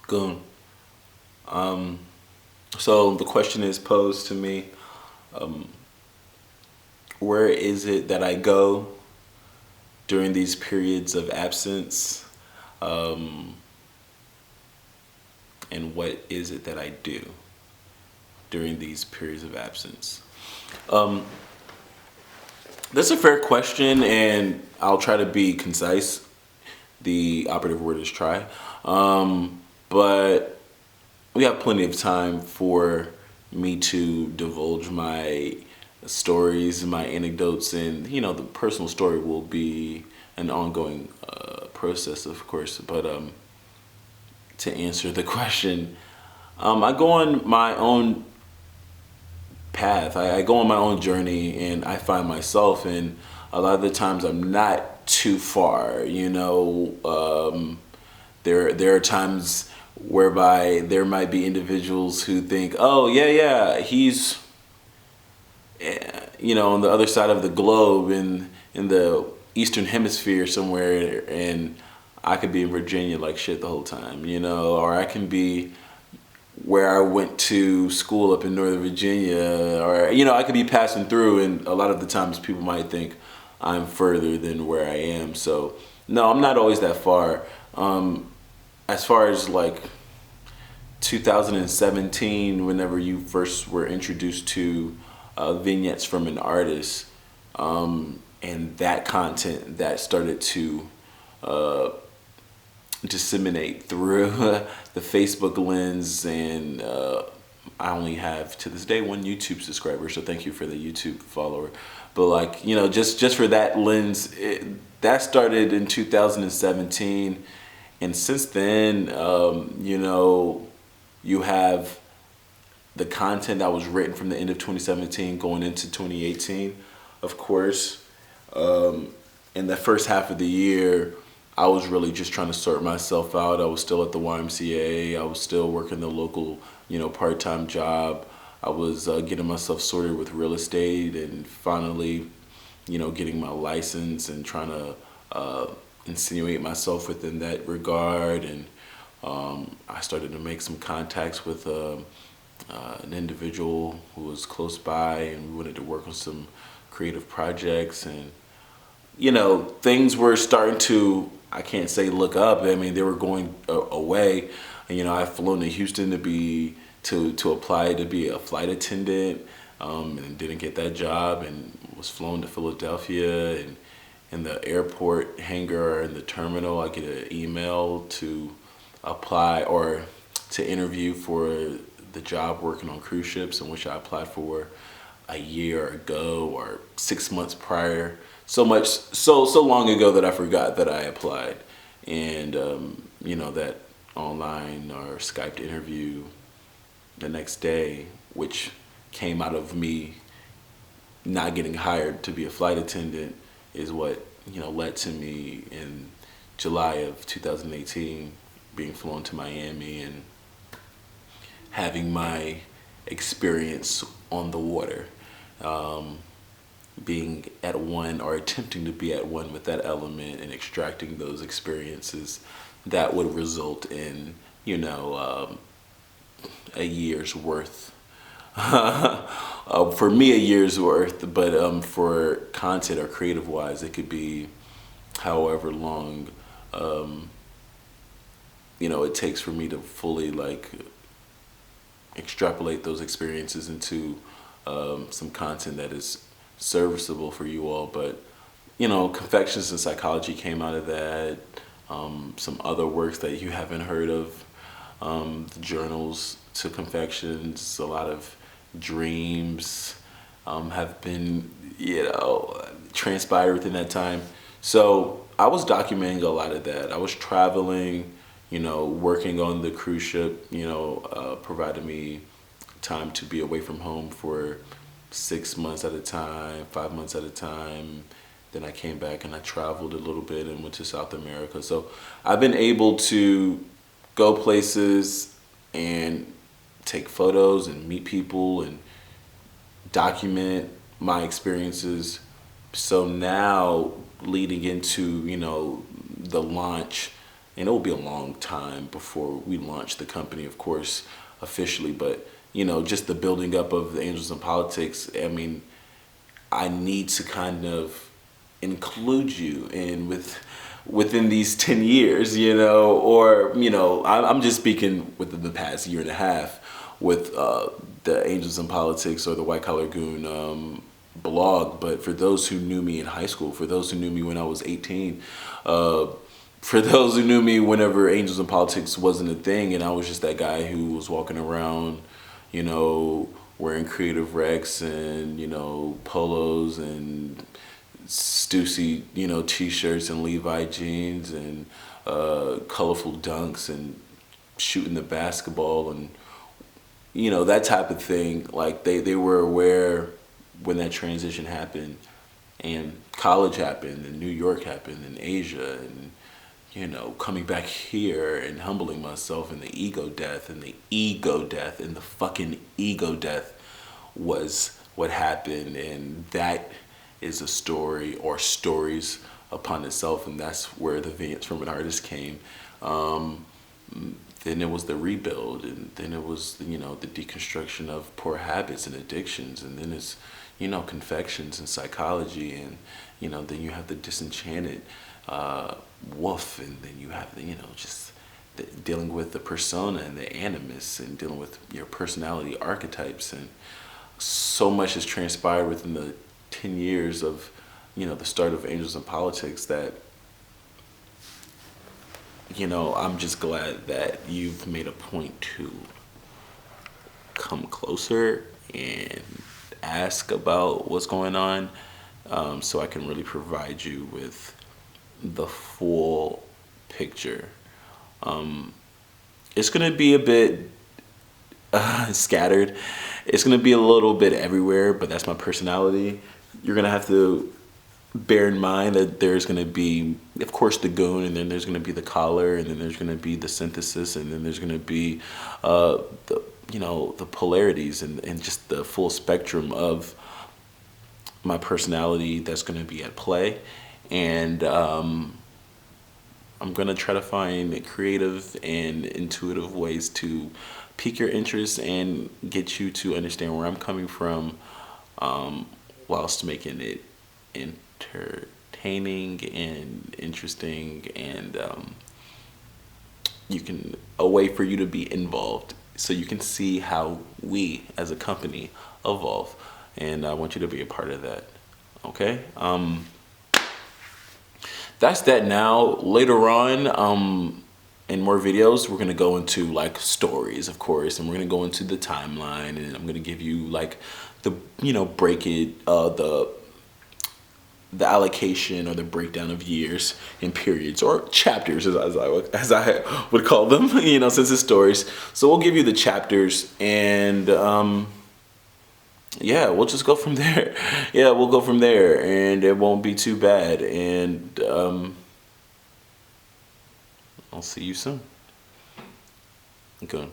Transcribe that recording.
Goon. Um, so the question is posed to me: where is it that I go during these periods of absence, um, and what is it that I do during these periods of absence? Um, that's a fair question, and I'll try to be concise. The operative word is try, but we have plenty of time for me to divulge my stories, my anecdotes, and the personal story will be an ongoing process, of course. But to answer the question, I go on my own path. I go on my own journey, and I find myself, and a lot of the times I'm not too far. There are times whereby there might be individuals who think, oh yeah, he's on the other side of the globe in the Eastern Hemisphere somewhere, and I could be in Virginia like shit the whole time, or I can be where I went to school up in Northern Virginia, or I could be passing through, and a lot of the times people might think I'm further than where I am. So no, I'm not always that far. As far as like 2017, whenever you first were introduced to vignettes from an artist, and that content that started to uh, disseminate through the Facebook lens, and I only have to this day one YouTube subscriber, so thank you for the YouTube follower. But like just for that lens, that started in 2017, and since then, you have the content that was written from the end of 2017 going into 2018, of course. In the first half of the year, I was really just trying to sort myself out. I was still at the YMCA. I was still working the local, part-time job. I was getting myself sorted with real estate, and finally, getting my license and trying to insinuate myself within that regard. And I started to make some contacts with an individual who was close by, and we wanted to work on some creative projects. And things were starting to, I can't say look up. I mean, they were going away. And, I've flown to Houston to apply to be a flight attendant, and didn't get that job, and was flown to Philadelphia. And in the airport hangar in the terminal, I get an email to apply or to interview for the job working on cruise ships, in which I applied for a year ago or 6 months prior. So long ago that I forgot that I applied. And that online or Skyped interview the next day, which came out of me not getting hired to be a flight attendant, is what led to me in July of 2018 being flown to Miami and having my experience on the water, being at one or attempting to be at one with that element, and extracting those experiences that would result in a year's worth. For me, a year's worth, but for content or creative wise, it could be however long it takes for me to fully like extrapolate those experiences into some content that is serviceable for you all. But Confections and Psychology came out of that. Some other works that you haven't heard of, the journals to Confections, a lot of dreams have been transpired within that time. So I was documenting a lot of that. I was traveling, working on the cruise ship, provided me time to be away from home for 6 months at a time, 5 months at a time. Then I came back and I traveled a little bit and went to South America. So I've been able to go places and take photos and meet people and document my experiences. So now leading into, the launch and it will be a long time before we launch the company, of course, officially. But just the building up of the Angels in Politics. I mean, I need to kind of include you within these 10 years, or I'm just speaking within the past year and a half with the Angels in Politics or the White Collar Goon blog. But for those who knew me in high school, for those who knew me when I was 18, for those who knew me whenever Angels in Politics wasn't a thing, and I was just that guy who was walking around, wearing Creative Rex and, polos and Stussy, t-shirts and Levi jeans and colorful dunks and shooting the basketball and, that type of thing. Like they were aware when that transition happened and college happened and New York happened and Asia and, coming back here and humbling myself and the ego death and the fucking ego death was what happened. And that is a story or stories upon itself. And that's where the Vengeance from an Artist came. Then it was the rebuild, and then it was, the deconstruction of poor habits and addictions. And then it's, confections and psychology. And, then you have the disenchanted wolf, and then you have just dealing with the persona and the animus and dealing with your personality archetypes. And so much has transpired within the 10 years of, the start of Angels in Politics that, I'm just glad that you've made a point to come closer and ask about what's going on, so I can really provide you with the full picture. It's going to be a bit scattered. It's going to be a little bit everywhere, but that's my personality. You're going to have to bear in mind that there's going to be, of course, the goon, and then there's going to be the collar, and then there's going to be the synthesis, and then there's going to be the polarities and just the full spectrum of my personality that's going to be at play. And I'm going to try to find creative and intuitive ways to pique your interest and get you to understand where I'm coming from, whilst making it entertaining and interesting, and a way for you to be involved so you can see how we as a company evolve. And I want you to be a part of that. Okay? That's that. Now later on, in more videos, we're gonna go into like stories, of course, and we're gonna go into the timeline, and I'm gonna give you like the break it the allocation or the breakdown of years and periods or chapters, as I would call them, since it's stories. So we'll give you the chapters, and yeah, we'll just go from there. Yeah, we'll go from there, and it won't be too bad. And I'll see you soon. Okay.